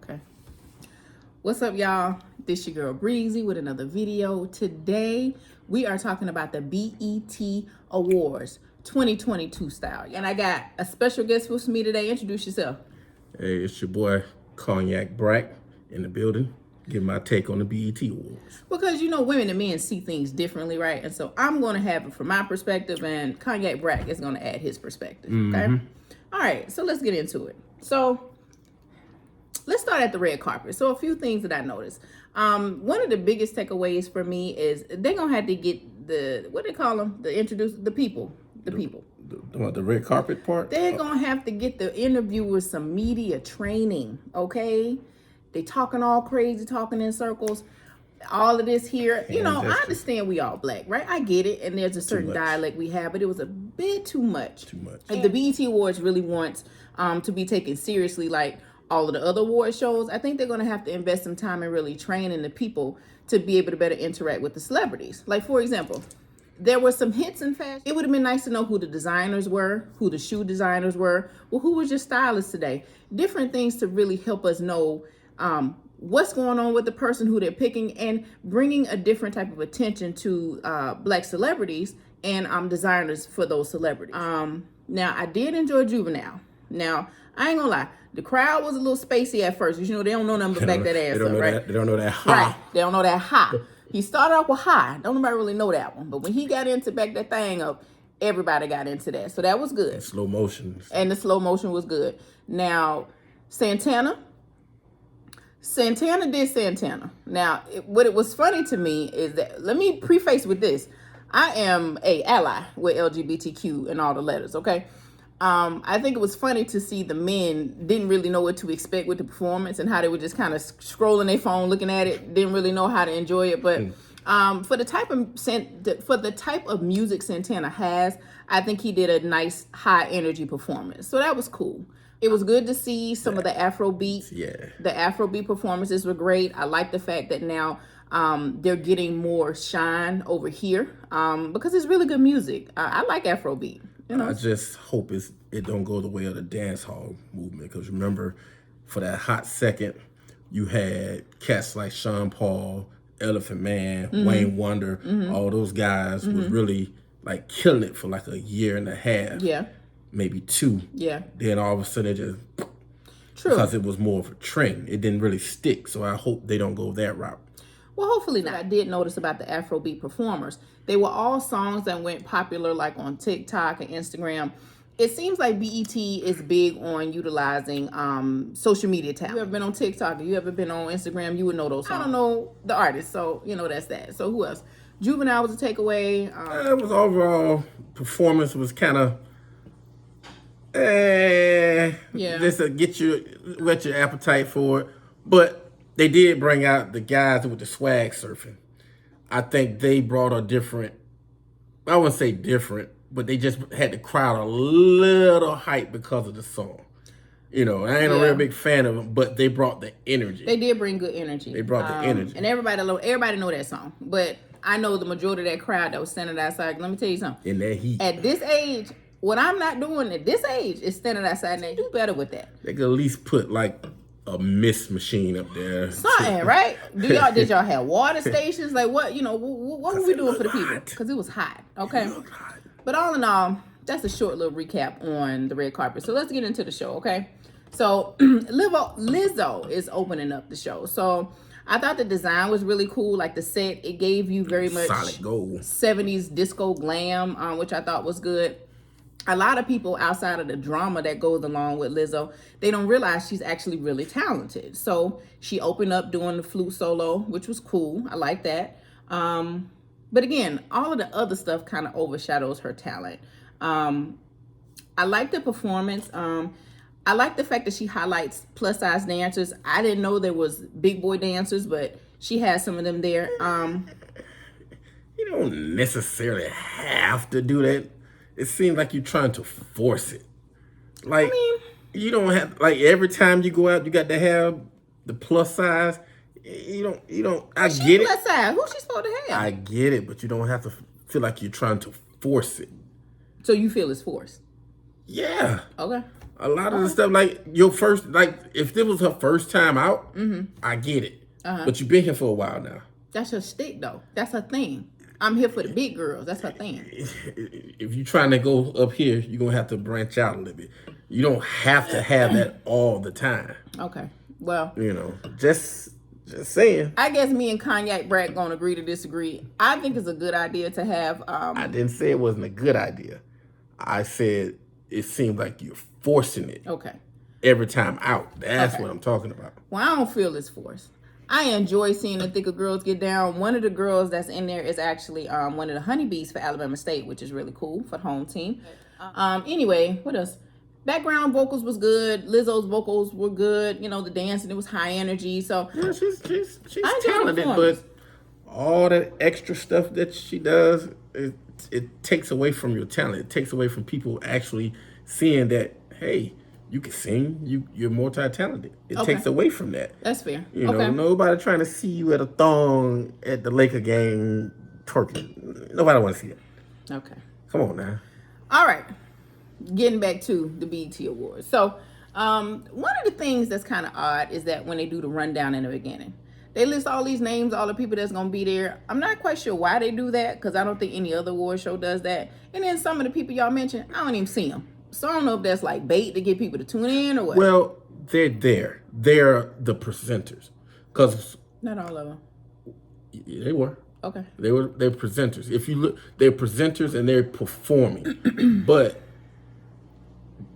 Okay. What's up, y'all? This your girl Breezy with another video. Today, we are talking about the BET Awards 2022 style. And I got a special guest with me today. Introduce yourself. Hey, it's your boy Cognac Braxton in the building. Give my take on the BET Awards. Because you know, women and men see things differently, right? And so I'm going to have it from my perspective, and Cognac Braxton is going to add his perspective. Okay. All right. So let's get into it. So let's start at the red carpet. So a few things that I noticed. One of the biggest takeaways for me is they're gonna have to get the what they call them, the people. The red carpet part. They're gonna have to get the interviewers some media training. Okay, they talking all crazy, talking in circles. All of this here, you know, I understand we all black, right? I get it, and there's a certain dialect we have, but it was a bit too much. And the BET Awards really wants to be taken seriously, like all of the other award shows. I think they're going to have to invest some time in really training the people to be able to better interact with the celebrities. Like, for example, there were some hits in fashion. It would have been nice to know who the designers were, who the shoe designers were, well, who was your stylist today. Different things to really help us know what's going on with the person who they're picking, and bringing a different type of attention to black celebrities and designers for those celebrities. Now, I did enjoy Juvenile. Now, I ain't gonna lie, the crowd was a little spacey at first. You know, they don't know nothing but back that ass up, right? They don't know that high. Right, they don't know that high. He started off with high. Don't nobody really know that one. But when he got into back that thing up, everybody got into that. So that was good. And slow motion. And the slow motion was good. Now, Santana did Santana. Now, what it was funny to me is that, let me preface with this. I am a ally with LGBTQ and all the letters, okay? I think it was funny to see the men didn't really know what to expect with the performance, and how they were just kind of scrolling their phone, looking at it, didn't really know how to enjoy it. But for the type of music Santana has, I think he did a nice high energy performance. So that was cool. It was good to see some of the Afrobeat. Yeah. The Afrobeat performances were great. I like the fact that now they're getting more shine over here because it's really good music. I like Afrobeat. You know? I just hope it don't go the way of the dance hall movement, because remember, for that hot second, you had cats like Sean Paul, Elephant Man, Wayne Wonder, all those guys was really like killing it for like a year and a half. Yeah. Maybe two. Yeah. Then all of a sudden it just... True. Because it was more of a trend. It didn't really stick, so I hope they don't go that route. Well, hopefully not. I did notice about the Afrobeat performers. They were all songs that went popular like on TikTok and Instagram. It seems like BET is big on utilizing social media talent. You ever been on TikTok, or you ever been on Instagram, you would know those songs. I don't know the artist, so you know that's that. So who else? Juvenile was a takeaway. It was overall performance was kind of just to get you whet your appetite for it. But they did bring out the guys with the swag surfing. I think they brought a different, I wouldn't say different, but they just had the crowd a little hype because of the song. You know, I ain't a real big fan of them, but they brought the energy. They did bring good energy. They brought the energy. And everybody know that song. But I know the majority of that crowd that was standing outside, let me tell you something. In that heat. At this age, what I'm not doing at this age is standing outside, and do better with that. They could at least put like a mist machine up there. Something, right? Did y'all have water stations? Like what, you know, what were we doing for the people? Because it was hot, okay? But all in all, that's a short little recap on the red carpet. So let's get into the show, okay? So Lizzo is opening up the show. So I thought the design was really cool. Like the set, it gave you very much solid gold 70s disco glam, which I thought was good. A lot of people outside of the drama that goes along with Lizzo, they don't realize she's actually really talented. So she opened up doing the flute solo, which was cool. I like that. But again, all of the other stuff kind of overshadows her talent. I like the performance. I like the fact that she highlights plus size dancers. I didn't know there was big boy dancers, but she has some of them there. You don't necessarily have to do that. It seems like you're trying to force it. Like, you don't have, like, every time you go out, you got to have the plus size. You don't, I get it. Plus size. Who's she supposed to have? I get it, but you don't have to feel like you're trying to force it. So you feel it's forced? Yeah. Okay. A lot of the stuff, like your first, like if this was her first time out, I get it. But you've been here for a while now. That's her stick, though. That's her thing. I'm here for the big girls. That's her thing. If you're trying to go up here, you're going to have to branch out a little bit. You don't have to have that all the time. Okay. Well. Just saying. I guess me and Cognac Braxton gonna agree to disagree. I think it's a good idea to have. I didn't say it wasn't a good idea. I said it seemed like you're forcing it. Okay. Every time out. That's what I'm talking about. Well, I don't feel it's forced. I enjoy seeing the thicker girls get down. One of the girls that's in there is actually one of the honeybees for Alabama State, which is really cool for the home team. Anyway, what else? Background vocals was good. Lizzo's vocals were good. The dancing, it was high energy. So yeah, she's talented, but all that extra stuff that she does, it takes away from your talent. It takes away from people actually seeing that, hey, you can sing. You're multi-talented. It takes away from that. That's fair. Nobody trying to see you at a thong at the Laker game twerking. Nobody want to see it. Okay. Come on now. All right. Getting back to the BET Awards. So, one of the things that's kind of odd is that when they do the rundown in the beginning, they list all these names, all the people that's going to be there. I'm not quite sure why they do that, because I don't think any other award show does that. And then some of the people y'all mentioned, I don't even see them. So I don't know if that's like bait to get people to tune in or what. Well, they're there. They're the presenters. Because not all of them. They were. Okay. They're presenters. If you look, they're presenters and they're performing. But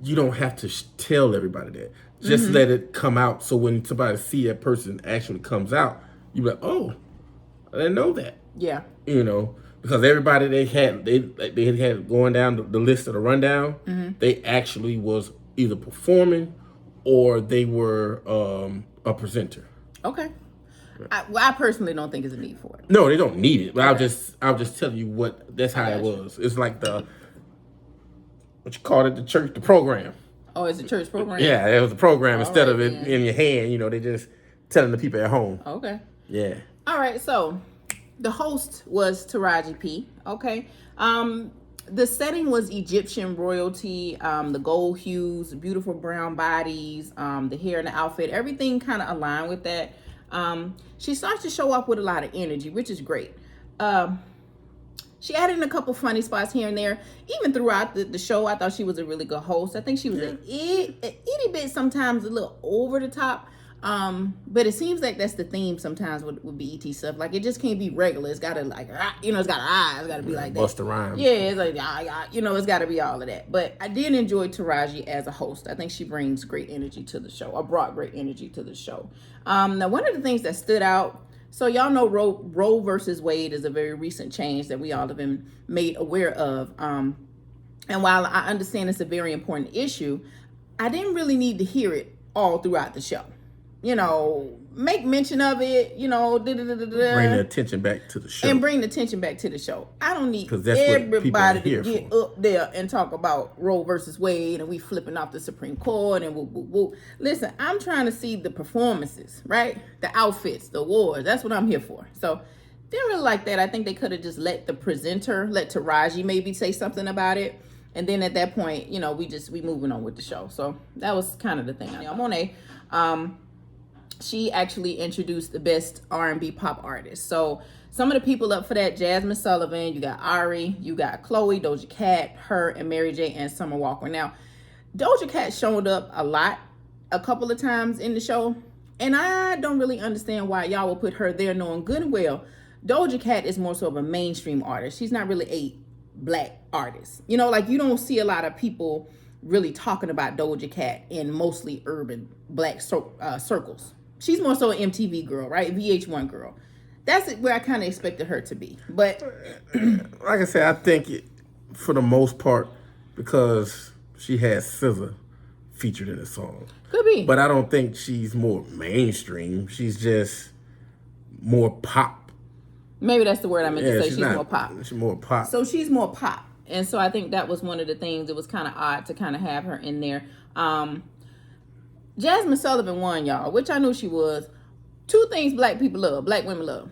you don't have to tell everybody that. Just let it come out. So when somebody see that person actually comes out, you be like, oh, I didn't know that. Yeah. Because everybody they had going down the list of the rundown, they actually was either performing or they were a presenter. Okay. I personally don't think it's a need for it. No, they don't need it. But I'll just tell you that's how it was. It's like what you call it, the program. Oh, it's a church program? Yeah, it was a program instead of it in your hand. They just telling the people at home. Okay. Yeah. All right, so the host was Taraji P. Okay. The setting was Egyptian royalty, the gold hues, beautiful brown bodies, the hair and the outfit, everything kind of aligned with that. She starts to show up with a lot of energy, which is great. She added in a couple funny spots here and there. Even throughout the show, I thought she was a really good host. I think she was an itty bit sometimes a little over the top. But it seems like that's the theme sometimes with BET stuff. Like, it just can't be regular. It's got to, like, it's got eyes. It's got to be like that. Bust a rhyme. Yeah, it's like, it's got to be all of that. But I did enjoy Taraji as a host. I think she brings great energy to the show, or brought great energy to the show. Now, one of the things that stood out, so y'all know Roe versus Wade is a very recent change that we all have been made aware of. And while I understand it's a very important issue, I didn't really need to hear it all throughout the show. Make mention of it, bring the attention back to the show. And bring the attention back to the show. I don't need everybody to get up there and talk about Roe versus Wade and we flipping off the Supreme Court and woo. Listen, I'm trying to see the performances, right? The outfits, the awards. That's what I'm here for. So, didn't really like that. I think they could have just let Taraji maybe say something about it. And then at that point, we moving on with the show. So, that was kind of the thing. Monet, she actually introduced the best R&B pop artists. So some of the people up for that, Jasmine Sullivan, you got Ari, you got Chloe, Doja Cat, her, and Mary J. and Summer Walker. Now, Doja Cat showed up a couple of times in the show, and I don't really understand why y'all will put her there, knowing good and well Doja Cat is more so of a mainstream artist. She's not really a black artist. You don't see a lot of people really talking about Doja Cat in mostly urban black circles. She's more so an MTV girl, right? VH1 girl. That's where I kind of expected her to be. But like I said, I think for the most part, because she has SZA featured in the song. Could be. But I don't think she's more mainstream. She's just more pop. Maybe that's the word I meant to say. She's more pop. She's more pop. So she's more pop. And so I think that was one of the things. It was kind of odd to kind of have her in there. Jasmine Sullivan won, y'all, which I knew she was. Two things black women love.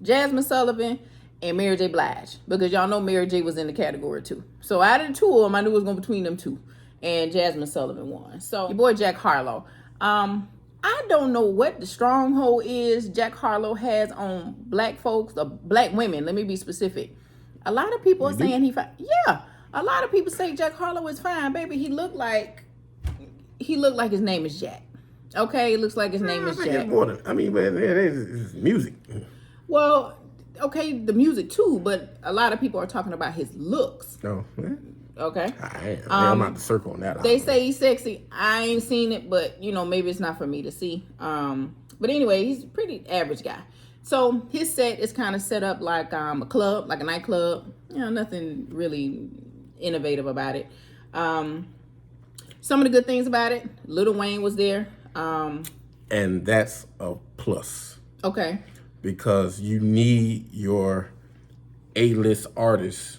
Jasmine Sullivan and Mary J. Blige. Because y'all know Mary J. was in the category too. So out of the two of them, I knew it was going between them two. and Jasmine Sullivan won. So your boy Jack Harlow. I don't know what the stronghold is Jack Harlow has on black folks or black women. Let me be specific. A lot of people are saying yeah. A lot of people say Jack Harlow is fine, baby. He looked like his name is Jack. Okay, it looks like his name is Jack. But it's music. Well, okay, the music too, but a lot of people are talking about his looks. Oh, yeah. Okay. I'm not the circle on that. They say he's sexy. I ain't seen it, but maybe it's not for me to see. But anyway, he's a pretty average guy. So his set is kind of set up like a club, like a nightclub. Nothing really innovative about it. Some of the good things about it, Lil Wayne was there. And that's a plus. Okay. Because you need your A-list artists.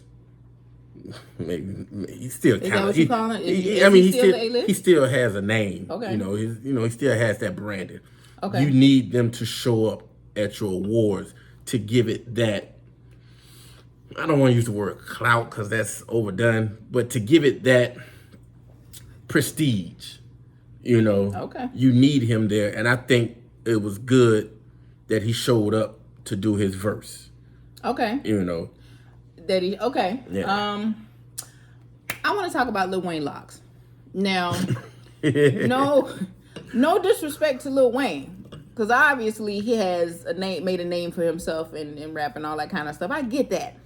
Maybe he still kind of. Is that what you call it? He still has a name. Okay. He still has that branding. Okay. You need them to show up at your awards to give it that. I don't want to use the word clout because that's overdone, but to give it that prestige. Okay. You need him there, and I think it was good that he showed up to do his verse. Okay. Okay. Yeah. I want to talk about Lil Wayne locks. Now, no disrespect to Lil Wayne, because obviously he has made a name for himself in rap and all that kind of stuff. I get that.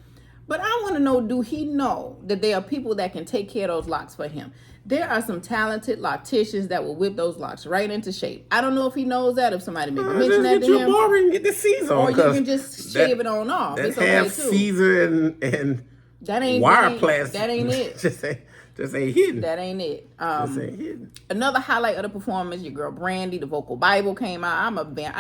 But I want to know, do he know that there are people that can take care of those locks for him? There are some talented locticians that will whip those locks right into shape. I don't know if he knows that, if somebody maybe mentioned that to him. And get the Caesar on, or you can just shave it on off. That it's okay too. Caesar and that ain't wire plastic. That ain't it. just ain't hidden. That ain't it. Just ain't hidden. Another highlight of the performance, your girl Brandy, the vocal Bible came out. I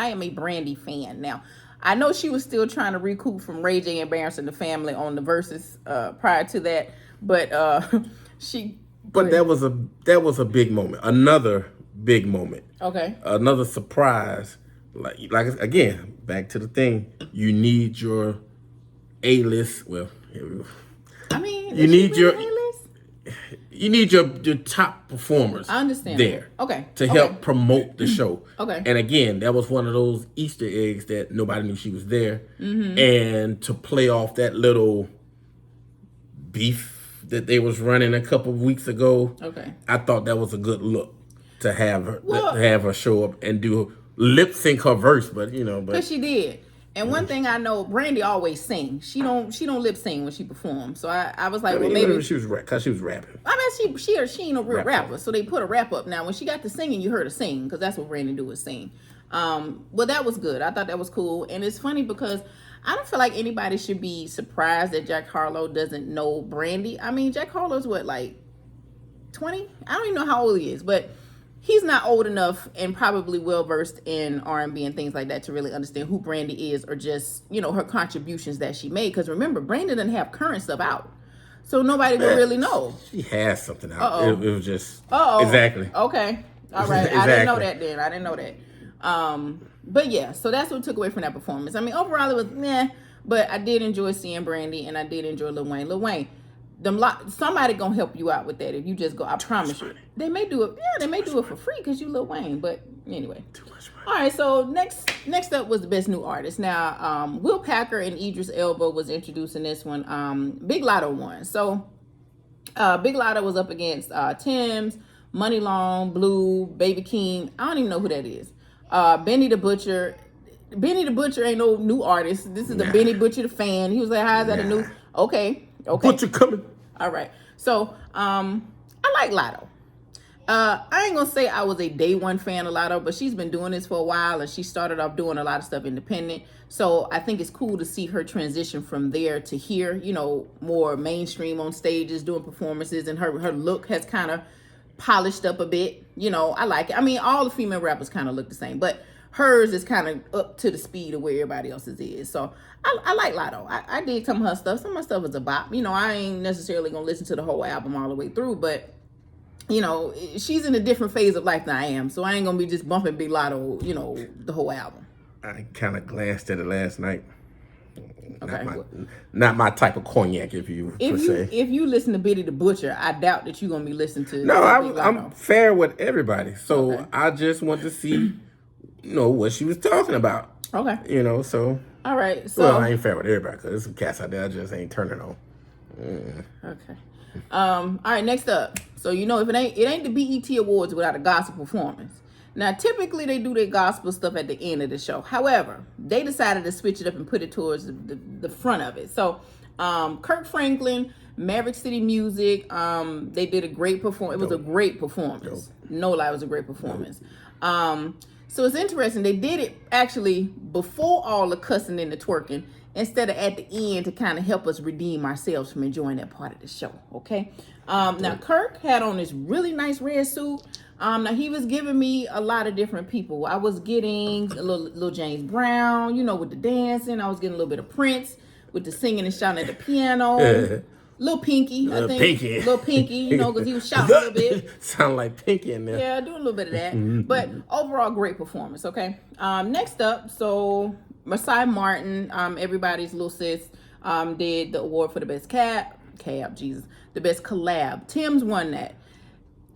am a Brandy fan. Now, I know she was still trying to recoup from Ray J embarrassing the family on the verses prior to that, but she. But that was a big moment. Another big moment. Okay. Another surprise. Like again, back to the thing. You need your A-list. Well, you need your A-list? You need your top performers. I understand there. Okay. To help promote the show. Okay. And again, that was one of those Easter eggs that nobody knew she was there, and to play off that little beef that they was running a couple of weeks ago. Okay. I thought that was a good look to have her show up and do lip sync her verse, but because she did. And one thing I know, Brandy always sings. She don't lip sing when she performs. So I was like, maybe she was because she was rapping. I mean, she ain't a real rapper, so they put a rap up. Now, when she got to singing, you heard her sing because that's what Brandy do is sing. Well, that was good. I thought that was cool, and it's funny because I don't feel like anybody should be surprised that Jack Harlow doesn't know Brandy. I mean, Jack Harlow's what, like 20? I don't even know how old he is, but he's not old enough and probably well versed in R&B and things like that to really understand who Brandy is or just, her contributions that she made. Because remember, Brandy doesn't have current stuff out. So nobody would really know. She has something out. It was just... Exactly. Okay. All right. Exactly. I didn't know that then. I didn't know that. But yeah, so that's what took away from that performance. I mean, overall it was meh, but I did enjoy seeing Brandy and I did enjoy Lil Wayne. Lil Wayne, somebody gonna help you out with that if you just go. I promise you. They may do it. Yeah, they may do it for free because you Lil Wayne. But anyway. Too much money. All right. So next up was the best new artist. Now, Will Packer and Idris Elba was introducing this one. Big Lotto won. So Big Lotto was up against Tim's, Money Long, Blue, Baby King. I don't even know who that is. Benny the Butcher. Benny the Butcher ain't no new artist. This is the Benny Butcher the fan. He was like, "How is that a new?" Okay. Butcher coming. All right. So I like Lotto. I ain't gonna say I was a day one fan of Lotto, but she's been doing this for a while, and she started off doing a lot of stuff independent. So I think it's cool to see her transition from there to here. More mainstream on stages, doing performances, and her look has kind of polished up a bit. I like it. I mean, all the female rappers kind of look the same, but hers is kind of up to the speed of where everybody else's is. So I like Lotto. I did some of her stuff. Some of her stuff is a bop. I ain't necessarily gonna listen to the whole album all the way through, but she's in a different phase of life than I am, so I ain't gonna be just bumping Big Lotto, the whole album. I kind of glanced at it last night. Okay. Not my type of cognac, if you say. If you listen to Biddy the Butcher, I doubt that you're gonna be listening to. No, I'm fair with everybody, so okay. I just want to see, what she was talking about. Okay. So. All right. So. Well, I ain't fair with everybody because there's some cats out there I just ain't turning on. Okay. All right. Next up. So if it ain't the BET Awards without a gospel performance. Now, typically they do their gospel stuff at the end of the show. However, they decided to switch it up and put it towards the front of it. So, Kirk Franklin, Maverick City Music, they did a great performance. It was a great performance. No lie, it was a great performance. So it's interesting. They did it actually before all the cussing and the twerking, instead of at the end to kind of help us redeem ourselves from enjoying that part of the show. Okay. Now Kirk had on this really nice red suit. Now he was giving me a lot of different people. I was getting a little James Brown, with the dancing. I was getting a little bit of Prince with the singing and shouting at the piano. Little Pinky, I think. Little Pinky, because he was shouting a little bit. Sound like Pinky in there. Yeah, doing a little bit of that. But overall, great performance, okay? Next up, so Masai Martin, everybody's little sis, did the award for the best the best collab. Tim's won that.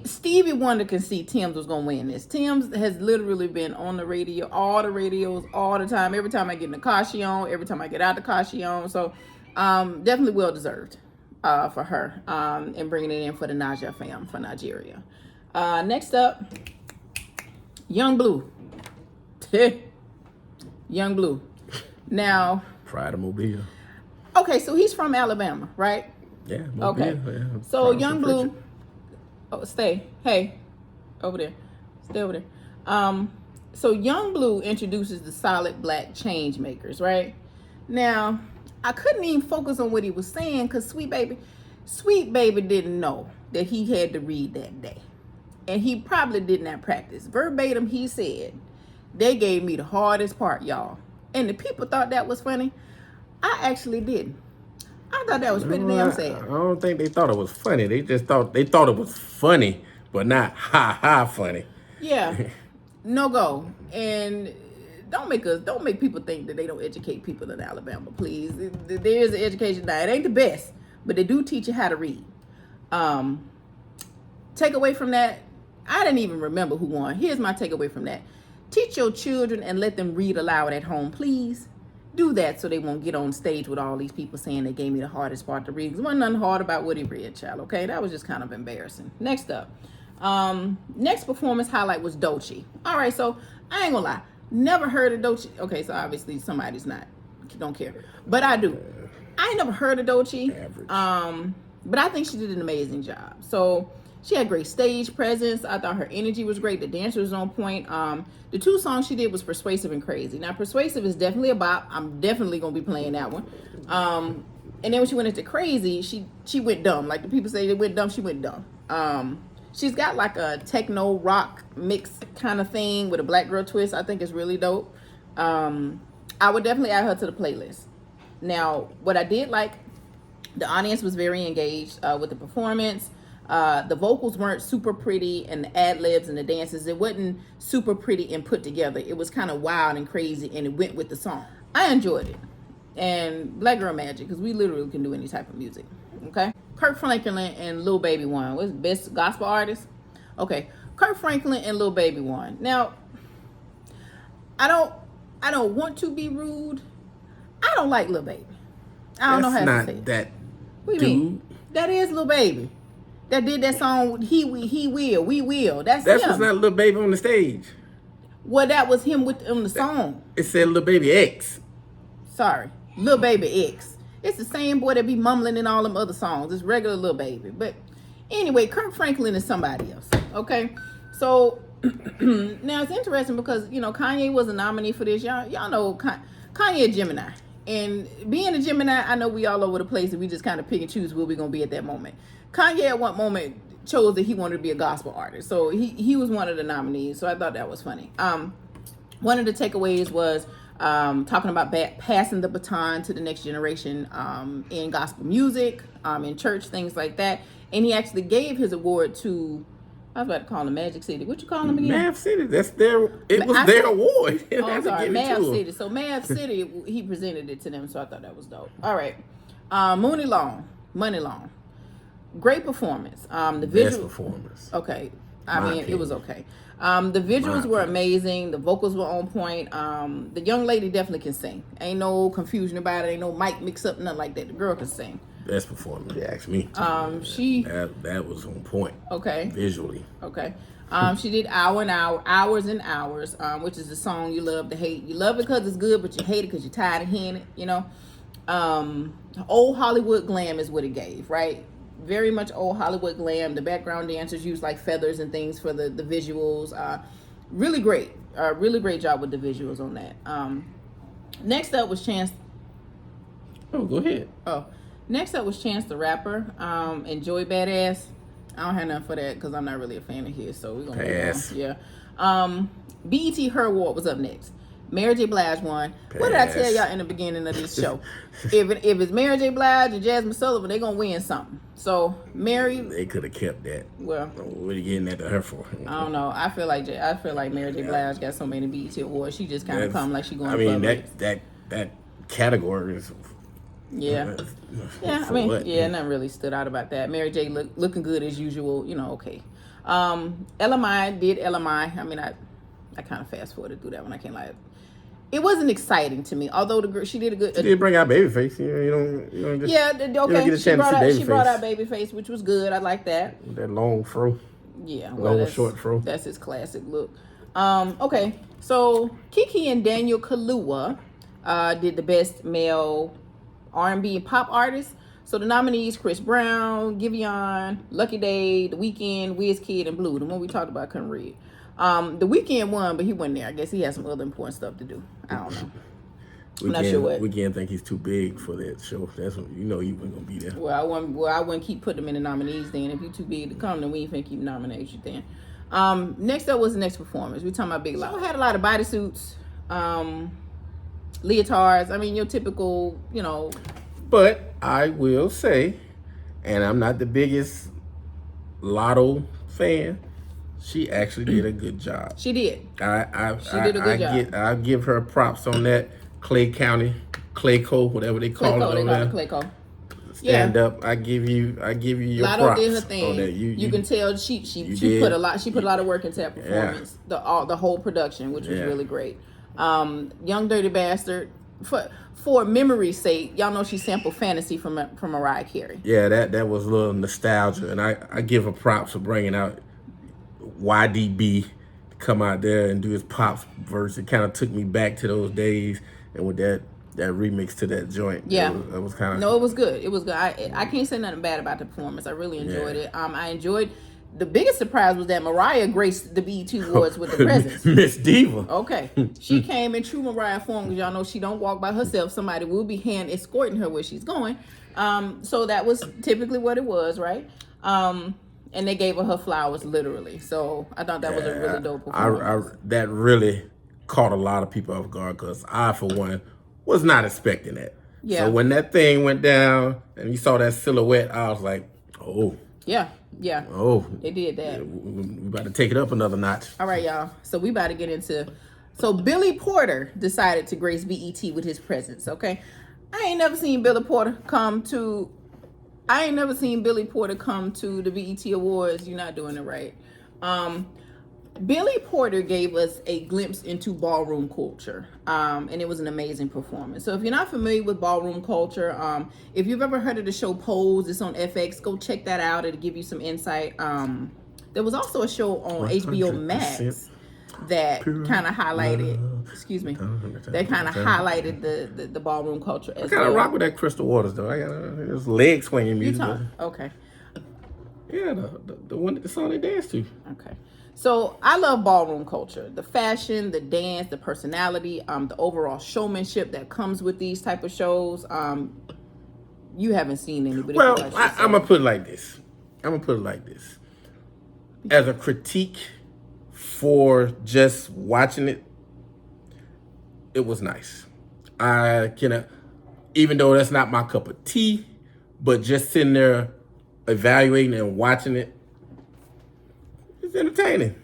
Stevie Wonder can see Tim's was going to win this. Tim's has literally been on the radio, all the radios, all the time. Every time I get in the car, she on. Every time I get out the car, she on. So, definitely well-deserved for her and bringing it in for the Naija fam for Nigeria. Next up, Young Blue. Young Blue. Now. Pride of Mobile. Okay, so he's from Alabama, right? Yeah. Mobile, okay. Yeah. So Young Blue. Oh, stay. Hey, over there. Stay over there. So Young Blue introduces the solid black change makers, right? Now, I couldn't even focus on what he was saying because Sweet Baby didn't know that he had to read that day. And he probably did not practice. Verbatim, he said, they gave me the hardest part, y'all. And the people thought that was funny. I actually didn't. I thought that was pretty damn sad. I don't think they thought it was funny. They just thought it was funny, but not ha funny. Yeah. No go. And don't make people think that they don't educate people in Alabama, please. There is an education now. It ain't the best, but they do teach you how to read. Takeaway from that, I didn't even remember who won. Here's my takeaway from that. Teach your children and let them read aloud at home, please. Do that so they won't get on stage with all these people saying they gave me the hardest part to read. There wasn't nothing hard about what he read, child, okay? That was just kind of embarrassing. Next up. Next performance highlight was Doechii. All right, so I ain't gonna lie. Never heard of Doechii. Okay, so obviously somebody's don't care. But I do. I ain't never heard of Doechii. Average. But I think she did an amazing job. So she had great stage presence. I thought her energy was great. The dancer was on point. The two songs she did was Persuasive and Crazy. Now, Persuasive is definitely a bop. I'm definitely going to be playing that one. And then when she went into Crazy, she went dumb. Like the people say they went dumb, she went dumb. She's got like a techno rock mix kind of thing with a black girl twist. I think it's really dope. I would definitely add her to the playlist. Now, what I did like, the audience was very engaged with the performance. The vocals weren't super pretty, and the ad-libs and the dances, it wasn't super pretty and put together. It was kind of wild and crazy, and it went with the song. I enjoyed it. And Black Girl Magic, because we literally can do any type of music. Okay? Kirk Franklin and Lil Baby won. What's best gospel artist? Okay. Kirk Franklin and Lil Baby won. Now, I don't want to be rude. I don't like Lil Baby. I don't know how to say it. That what do you mean? That is Lil Baby. That did that song, we will. That's him. That's not Lil Baby on the stage. Well, that was him on the song. It said Lil Baby X. Sorry, Lil Baby X. It's the same boy that be mumbling in all them other songs. It's regular Lil Baby. But anyway, Kirk Franklin is somebody else. Okay, so now it's interesting because Kanye was a nominee for this. Y'all know Kanye a Gemini. And being a Gemini, I know we all over the place and we just kind of pick and choose where we're going to be at that moment. Kanye at one moment chose that he wanted to be a gospel artist. So he was one of the nominees. So I thought that was funny. One of the takeaways was talking about passing the baton to the next generation in gospel music, in church, things like that. And he actually gave his award to I was about to call them Magic City. What you call them again? Mav City. It was their award. Oh, I'm sorry, Mav City. So Mav City, he presented it to them, so I thought that was dope. All right, Money Long. Great performance. The best performance. Okay, it was okay. The visuals were amazing. The vocals were on point. The young lady definitely can sing. Ain't no confusion about it. Ain't no mic mix up, nothing like that. The girl can sing. Best performance, you ask me. That was on point. Okay. Visually. Okay. She did Hours and Hours, which is the song you love to hate. You love it because it's good, but you hate it because you're tired of hearing it. You know, old Hollywood glam is what it gave, right? Very much old Hollywood glam. The background dancers used like feathers and things for the visuals. Really great. Really great job with the visuals on that. Next up was Chance. Oh, go ahead. Next up was Chance the Rapper, and Joey Badass. I don't have nothing for that because I'm not really a fan of his, so we're gonna pass. Yeah. BET Her Award was up next. Mary J. Blige won. Pass. What did I tell y'all in the beginning of this show? if it's Mary J. Blige and Jasmine Sullivan, they're gonna win something. So they could have kept that. Well, what are you getting that to her for? I don't know. I feel like Mary J. Blige got so many BET awards. She just kind of come like she going. That category is. Yeah. Nothing really stood out about that. Mary J. looking good as usual, okay. LMI did LMI. I mean, I kind of fast forwarded through that one. I can't lie. It wasn't exciting to me, although she did a good. She did bring out Babyface. You don't just. Yeah, okay. She brought out Babyface, which was good. I like that. With that long fro. Yeah, short fro. That's his classic look. Okay, so Kiki and Daniel Kaluuya did the best male R&B and pop artists. So the nominees: Chris Brown, Giveon, Lucky Day, The Weeknd, Wizkid, and Blue. The one we talked about, couldn't read. The Weeknd won, but he wasn't there. I guess he had some other important stuff to do. I don't know. I'm not sure what. Weeknd think he's too big for that show. That's when he wasn't gonna be there. Well, I wouldn't keep putting him in the nominees then. If you're too big to come, then we ain't finna keep nominating you then. Next up was the next performance. We talking about Big Loud. Had a lot of bodysuits, leotards. I mean, your typical, But I will say, and I'm not the biggest Lotto fan, she actually did a good job. She did. She did a good job. I give her props on that. Clayco, whatever they call it. Clayco. Stand up. I give you your Lotto props. did her thing. You can tell she put a lot of work into that performance. Yeah. The whole production, which was really great. Young Dirty Bastard. For memory's sake, y'all know she sampled Fantasy from Mariah Carey. Yeah, that was a little nostalgia, and I give her props for bringing out YDB to come out there and do his pop verse. It kind of took me back to those days, and with that remix to that joint, it was kind of. No, it was good. It was good. I can't say nothing bad about the performance. I really enjoyed it. I enjoyed. The biggest surprise was that Mariah graced the BET Awards with the presence. Miss Diva. Okay. She came in true Mariah form because y'all know she don't walk by herself. Somebody will be hand escorting her where she's going. So that was typically what it was, right? And they gave her flowers literally. So I thought that was a really dope performance. That really caught a lot of people off guard because I, for one, was not expecting that. Yeah. So when that thing went down and you saw that silhouette, I was like, oh. Yeah. Oh. They did that. Yeah, we about to take it up another notch. All right, y'all. So we about to get into... So Billy Porter decided to grace BET with his presence, okay? I ain't never seen Billy Porter come to the BET Awards. You're not doing it right. Billy Porter gave us a glimpse into ballroom culture, and it was an amazing performance. So if you're not familiar with ballroom culture, if you've ever heard of the show Pose, it's on FX, go check that out. It'll give you some insight. There was also a show on HBO Max that kind of highlighted, the ballroom culture as well. I kind of rock with that Crystal Waters, though. I got this leg swinging music. Okay. Yeah, the one that the song they dance to. Okay. So I love ballroom culture, the fashion, the dance, the personality, the overall showmanship that comes with these type of shows. You haven't seen any, but well, I'm gonna put it like this. As a critique for just watching it, it was nice. I can, even though that's not my cup of tea, but just sitting there evaluating and watching it, was entertaining.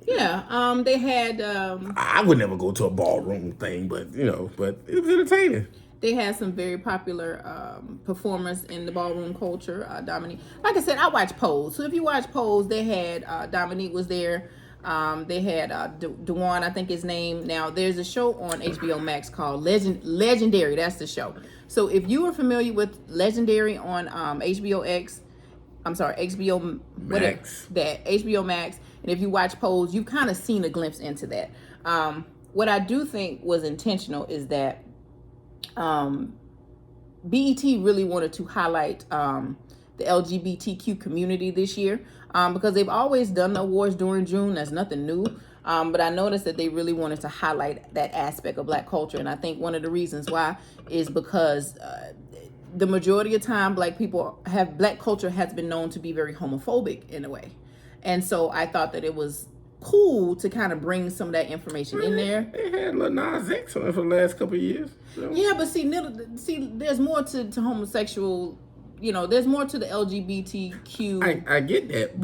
Yeah, they had. I would never go to a ballroom thing, but but it was entertaining. They had some very popular performers in the ballroom culture. Dominique, like I said, I watch Pose. So if you watch Pose, they had Dominique was there. They had Dewan, I think his name. Now there's a show on HBO Max called Legendary. That's the show. So if you are familiar with Legendary on HBO Max. That HBO Max, and if you watch Pose, you've kind of seen a glimpse into that. What I do think was intentional is that BET really wanted to highlight the LGBTQ community this year because they've always done the awards during June. That's nothing new. But I noticed that they really wanted to highlight that aspect of Black culture. And I think one of the reasons why is because the majority of time Black culture has been known to be very homophobic in a way. And so I thought that it was cool to kind of bring some of that information in there. They had Lil Nas X on it for the last couple of years. So. Yeah, but see, there's more to homosexual. There's more to the LGBTQ. I get that,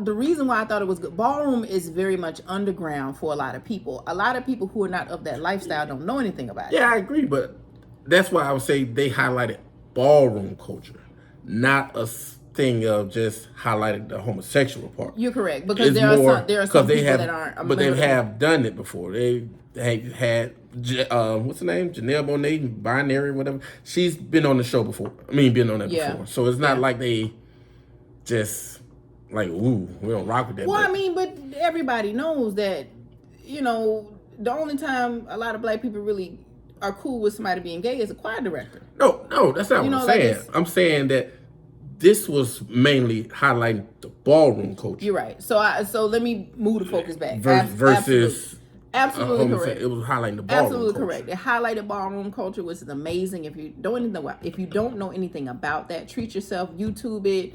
the reason why I thought it was good, ballroom is very much underground for a lot of people. A lot of people who are not of that lifestyle don't know anything about it. Yeah, I agree, but that's why I would say they highlighted ballroom culture, not a thing of just highlighting the homosexual part. You're correct, because there are some people that aren't. But they have done it before. They had what's her name, Janelle Monáe, Binary, whatever. She's been on the show before. Been on it before. So it's not like they just like, ooh, we don't rock with that. Well, but everybody knows that. The only time a lot of Black people really are cool with somebody being gay is a choir director. No, that's not what I'm saying. I'm saying that this was mainly highlighting the ballroom culture. You're right. So let me move the focus back. Versus absolutely correct. It was highlighting the ballroom absolutely culture. Correct. It highlighted ballroom culture, which is amazing. If you don't know anything about that, treat yourself. YouTube it.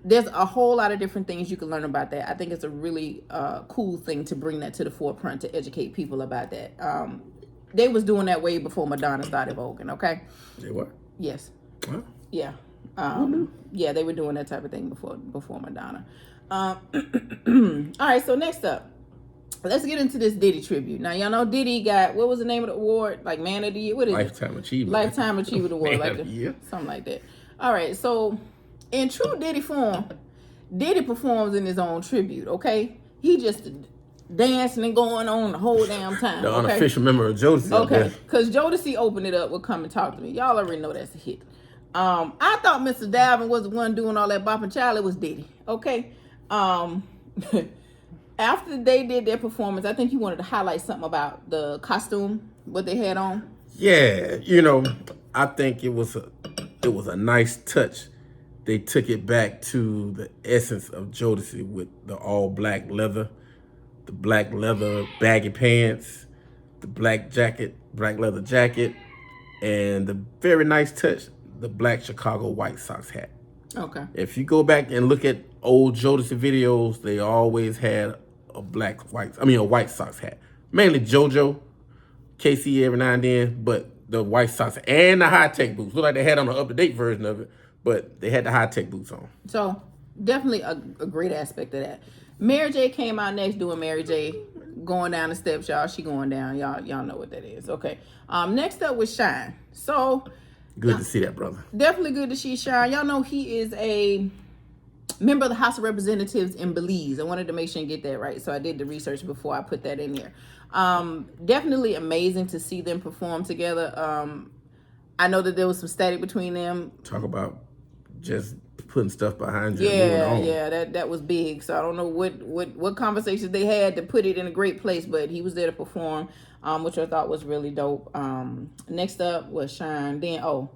There's a whole lot of different things you can learn about that. I think it's a really cool thing to bring that to the forefront to educate people about that. They was doing that way before Madonna started voguing. Okay. They what? Yes. Huh? Yeah. Yeah, they were doing that type of thing before Madonna. All right, so next up, let's get into this Diddy tribute. Now, y'all know Diddy got, what was the name of the award? Like Man of the Year? What is Lifetime it? Achievement. Lifetime Achievement Award. Man of the Year. Something like that. All right, so in true Diddy form, Diddy performs in his own tribute, okay? He just dancing and going on the whole damn time. The unofficial member of Jodeci. Okay, because Jodeci opened it up with Come and Talk to Me. Y'all already know that's a hit. I thought Mr. Dalvin was the one doing all that bopping child. It was Diddy. Okay. After they did their performance, I think you wanted to highlight something about the costume, what they had on. Yeah, I think it was a nice touch. They took it back to the essence of Jodeci with the all black leather, the black leather baggy pants, the black leather jacket, and the very nice touch, the black Chicago White Sox hat. Okay. If you go back and look at old Jodeci videos, they always had a White Sox hat. Mainly JoJo, KC every now and then, but the White Sox and the high-tech boots. Look like they had on an up-to-date version of it, but they had the high-tech boots on. So, definitely a great aspect of that. Mary J came out next doing Mary J, going down the steps, y'all. She going down. Y'all know what that is. Okay. Next up was Shine. So... Good to see that, brother. Definitely good to see Shine. Y'all know he is a member of the House of Representatives in Belize. I wanted to make sure and get that right, so I did the research before I put that in there. Definitely amazing to see them perform together. I know that there was some static between them. Talk about just putting stuff behind you. Yeah, that was big. So I don't know what conversations they had to put it in a great place, but he was there to perform. Which I thought was really dope. Next up was Shine. Then, All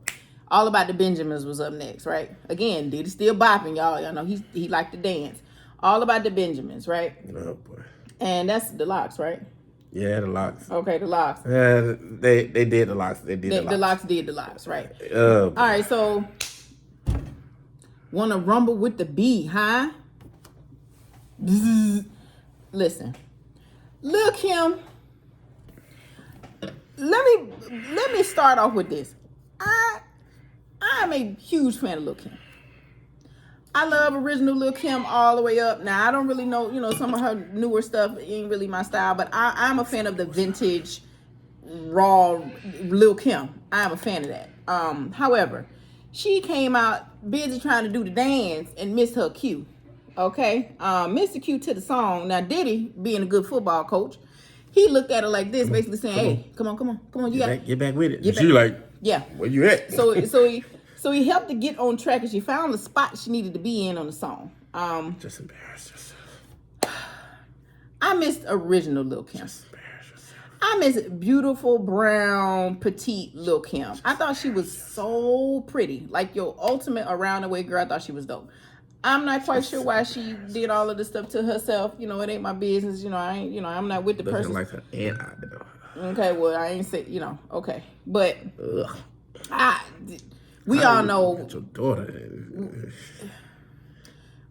About the Benjamins was up next, right? Again, Diddy still bopping, y'all. Y'all know he liked to dance. All About the Benjamins, right? Oh, boy. And that's the Locks, right? Yeah, the Locks. Okay, the Locks. They did the Locks. The Locks did the Locks, right? All right, so wanna rumble with the B, huh? Listen, Lil Kim. Let me start off with this. I'm a huge fan of Lil Kim. I love original Lil Kim all the way up. Now I don't really know, some of her newer stuff ain't really my style, but I'm a fan of the vintage raw Lil Kim. I'm a fan of that. However, she came out busy trying to do the dance and missed her cue. Okay, missed the cue to the song. Now Diddy, being a good football coach, he looked at her like this, basically saying, "Hey, come on, get back with it." Get she back. Like, yeah, where you at? So he helped her get on track, and she found the spot she needed to be in on the song. Just embarrass yourself. I missed original Lil Kim. Just embarrass yourself. I miss beautiful, brown, petite Lil Kim. I thought she was so pretty. Like your ultimate around the way girl. I thought she was dope. I'm not quite sure why she did all of this stuff to herself. It ain't my business. I'm not with the person. Like her aunt out there. Okay, well, I ain't say, okay. But we all know. Your daughter.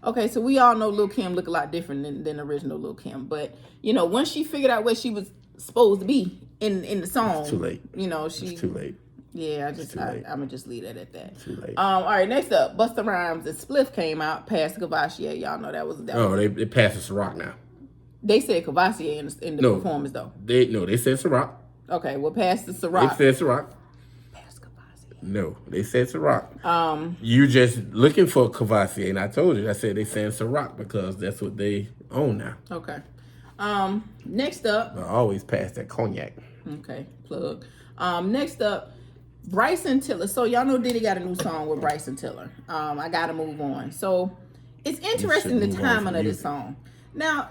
Okay, so we all know Lil Kim look a lot different than original Lil Kim. But, once she figured out what she was supposed to be in the song. It's too late. It's too late. Yeah, I'm gonna just leave it at that. Too late. All right, next up, Busta Rhymes and Spliff came out past Cavassier. Y'all know that was. They passed Ciroc now. They said Cavassier in the performance though. They said Ciroc. Okay, well, past the Ciroc. They said Ciroc. Past Cavassier. No, they said Ciroc. You just looking for Cavassier, and I told you. I said they saying Ciroc because that's what they own now. Okay. Next up. I always pass that cognac. Okay, plug. Next up, Bryson Tiller. So y'all know Diddy got a new song with Bryson Tiller. I gotta move on. So it's interesting the timing of this song. Now,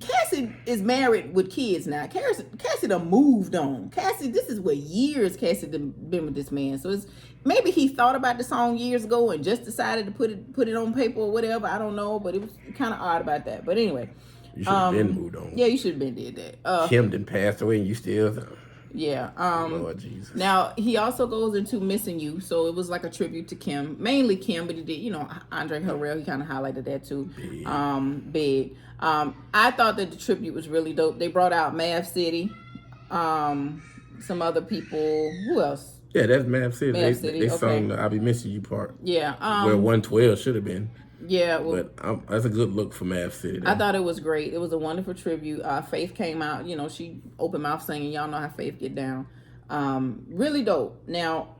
Cassie is married with kids now. Cassie done moved on. Cassie, this is what years Cassie done been with this man. So it's maybe he thought about the song years ago and just decided to put it on paper or whatever. I don't know, but it was kind of odd about that. But anyway. You should have been moved on. Yeah, you should have been did that. Kim didn't pass away and you still. Yeah. Lord Jesus. Now he also goes into Missing You, so it was like a tribute to Kim, mainly Kim, but he did, Andre Harrell. He kind of highlighted that too. Big. I thought that the tribute was really dope. They brought out Mav City, some other people. Who else? Yeah, that's Mav City. They okay. sung the "I'll Be Missing You" part. Yeah. Where 112 should have been. Yeah, well, but that's a good look for Mav City. I thought it was great. It was a wonderful tribute. Faith came out. She open mouth singing. Y'all know how Faith get down. Really dope. Now,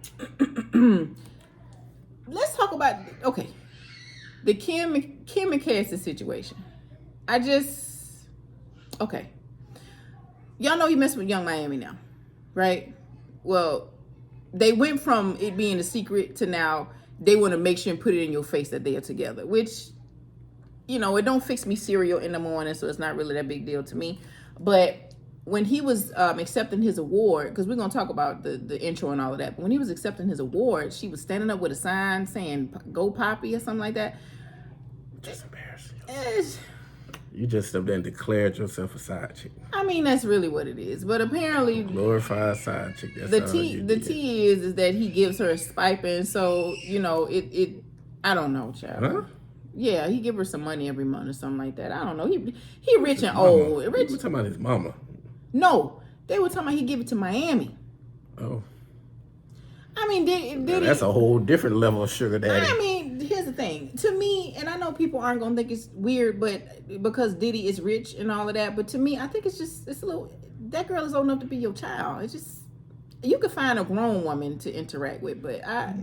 let's talk about the Kim and Cassie situation. Okay. Y'all know he messed with Young Miami now, right? Well, they went from it being a secret to now. They want to make sure and put it in your face that they are together, which, it don't fix me cereal in the morning, so it's not really that big deal to me. But when he was accepting his award, because we're going to talk about the intro and all of that, but when he was accepting his award, she was standing up with a sign saying, "Go Poppy" or something like that. Just embarrassing. You just up there and declared yourself a side chick. I mean, that's really what it is. But apparently, glorified side chick. That's the tea is that he gives her a stipend. So it. I don't know, child. Huh? Yeah, he give her some money every month or something like that. I don't know. He rich and old. We were talking about his mama. No, they were talking about he give it to Miami. Oh. I mean, that's a whole different level of sugar daddy. I mean, here's the thing. To me, and I know people aren't gonna think it's weird, but because Diddy is rich and all of that, but to me, I think it's a little. That girl is old enough to be your child. It's just you could find a grown woman to interact with, but I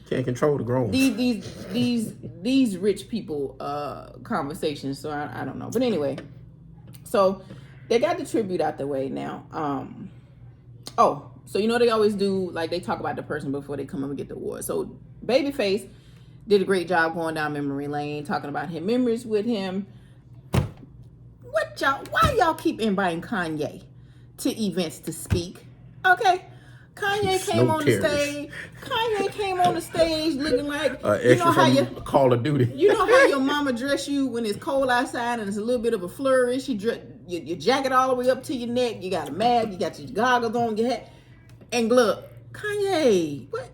can't control the grown. These rich people conversations. So I don't know, but anyway, so they got the tribute out the way now. So they always do, like, they talk about the person before they come up and get the award. So Babyface did a great job going down memory lane, talking about his memories with him. Why y'all keep inviting Kanye to events to speak? Okay. Kanye came on the stage looking like Call of Duty. You know how your mama dress you when it's cold outside and it's a little bit of a flurry. She dress your jacket all the way up to your neck. You got a mask. You got your goggles on. Your hat and glove. Kanye, what?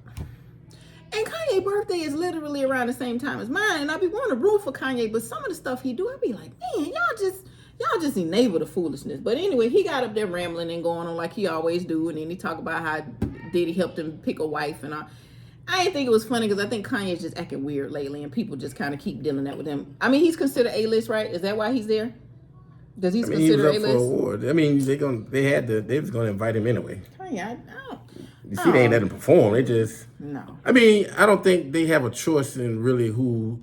And Kanye's birthday is literally around the same time as mine. And I be wanting to root for Kanye, but some of the stuff he do, I be like, man, y'all just enable the foolishness. But anyway, he got up there rambling and going on like he always do, and then he talk about how Diddy helped him pick a wife and all. I didn't think it was funny because I think Kanye's just acting weird lately, and people just kind of keep dealing that with him. I mean, he's considered A-list, right? Is that why he's there? Because he's considered A-list. He was up for an award. I mean, they was gonna invite him anyway. Kanye, I don't. You see, they ain't let him perform. They just no. I mean, I don't think they have a choice in really who.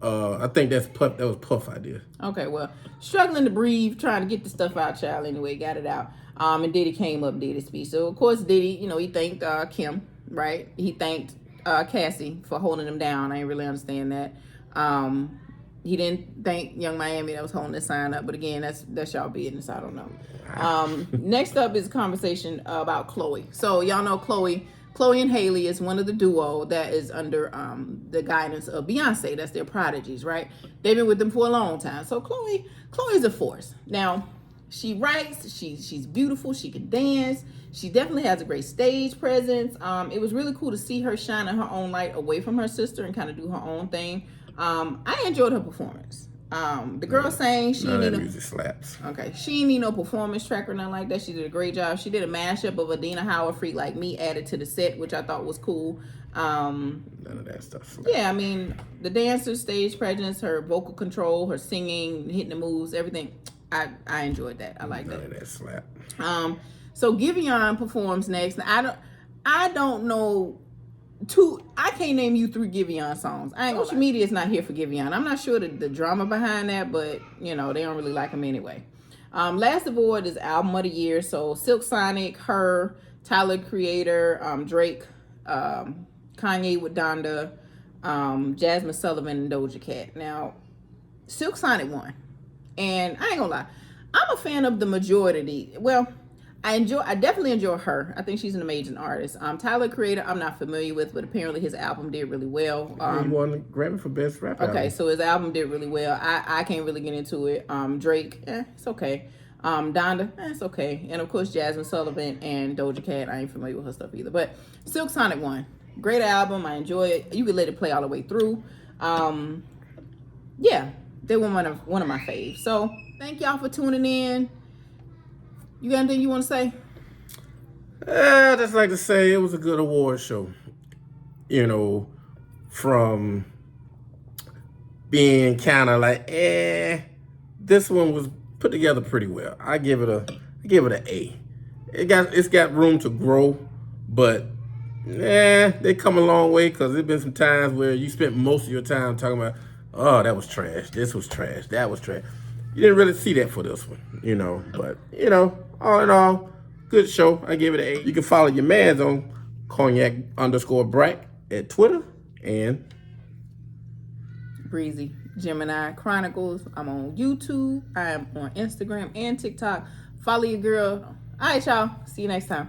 I think that was Puff idea. Okay, well, struggling to breathe, trying to get the stuff out, child. Anyway, got it out. And Diddy came up, did his speech. So of course, Diddy, he thanked Kim, right? He thanked Cassie for holding him down. I didn't really understand that. He didn't thank Young Miami that was holding the sign up, but again, that's y'all business. I don't know. Next up is a conversation about Chloe. So y'all know Chloe and Hailey is one of the duo that is under the guidance of Beyonce. That's their prodigies, right? They've been with them for a long time. So Chloe's a force. Now, she writes, she's beautiful, she can dance, she definitely has a great stage presence. It was really cool to see her shine in her own light away from her sister and kind of do her own thing. I enjoyed her performance. The girl sang, she didn't need music slaps. Okay, she didn't need no performance track or nothing like that. She did a great job. She did a mashup of Adina Howard, Freak Like Me added to the set, which I thought was cool. None of that stuff slaps. Yeah, I mean, the dancer, stage presence, her vocal control, her singing, hitting the moves, everything. I enjoyed that. I like that. None of that slap. So Giveon performs next. Now, I don't know. I can't name you 3 Giveon songs. Social media is not here for Giveon. I'm not sure the drama behind that, but they don't really like him anyway. Last award is Album of the Year. So Silk Sonic, Her, Tyler Creator, Drake, Kanye with Donda, Jasmine Sullivan, and Doja Cat. Now, Silk Sonic won, and I ain't gonna lie, I'm a fan of the majority. Well, I definitely enjoy Her. I think she's an amazing artist. Tyler Creator, I'm not familiar with, but apparently his album did really well. He won the Grammy for Best Rap Album. Okay, so his album did really well. I can't really get into it. Drake, it's okay. Donda, it's okay. And of course, Jasmine Sullivan and Doja Cat. I ain't familiar with her stuff either. But Silk Sonic won. Great album. I enjoy it. You could let it play all the way through. Yeah, they were one of my faves. So thank y'all for tuning in. You got anything you want to say? I'd just like to say it was a good award show. From being kind of like, this one was put together pretty well. I give it an A. It's got room to grow, but they come a long way because there's been some times where you spent most of your time talking about, oh, that was trash, this was trash, that was trash. You didn't really see that for this one, but all in all, good show. I give it an A. You can follow your mans on Cognac_Brack at Twitter and Breezy Gemini Chronicles. I'm on YouTube. I am on Instagram and TikTok. Follow your girl. All right, y'all. See you next time.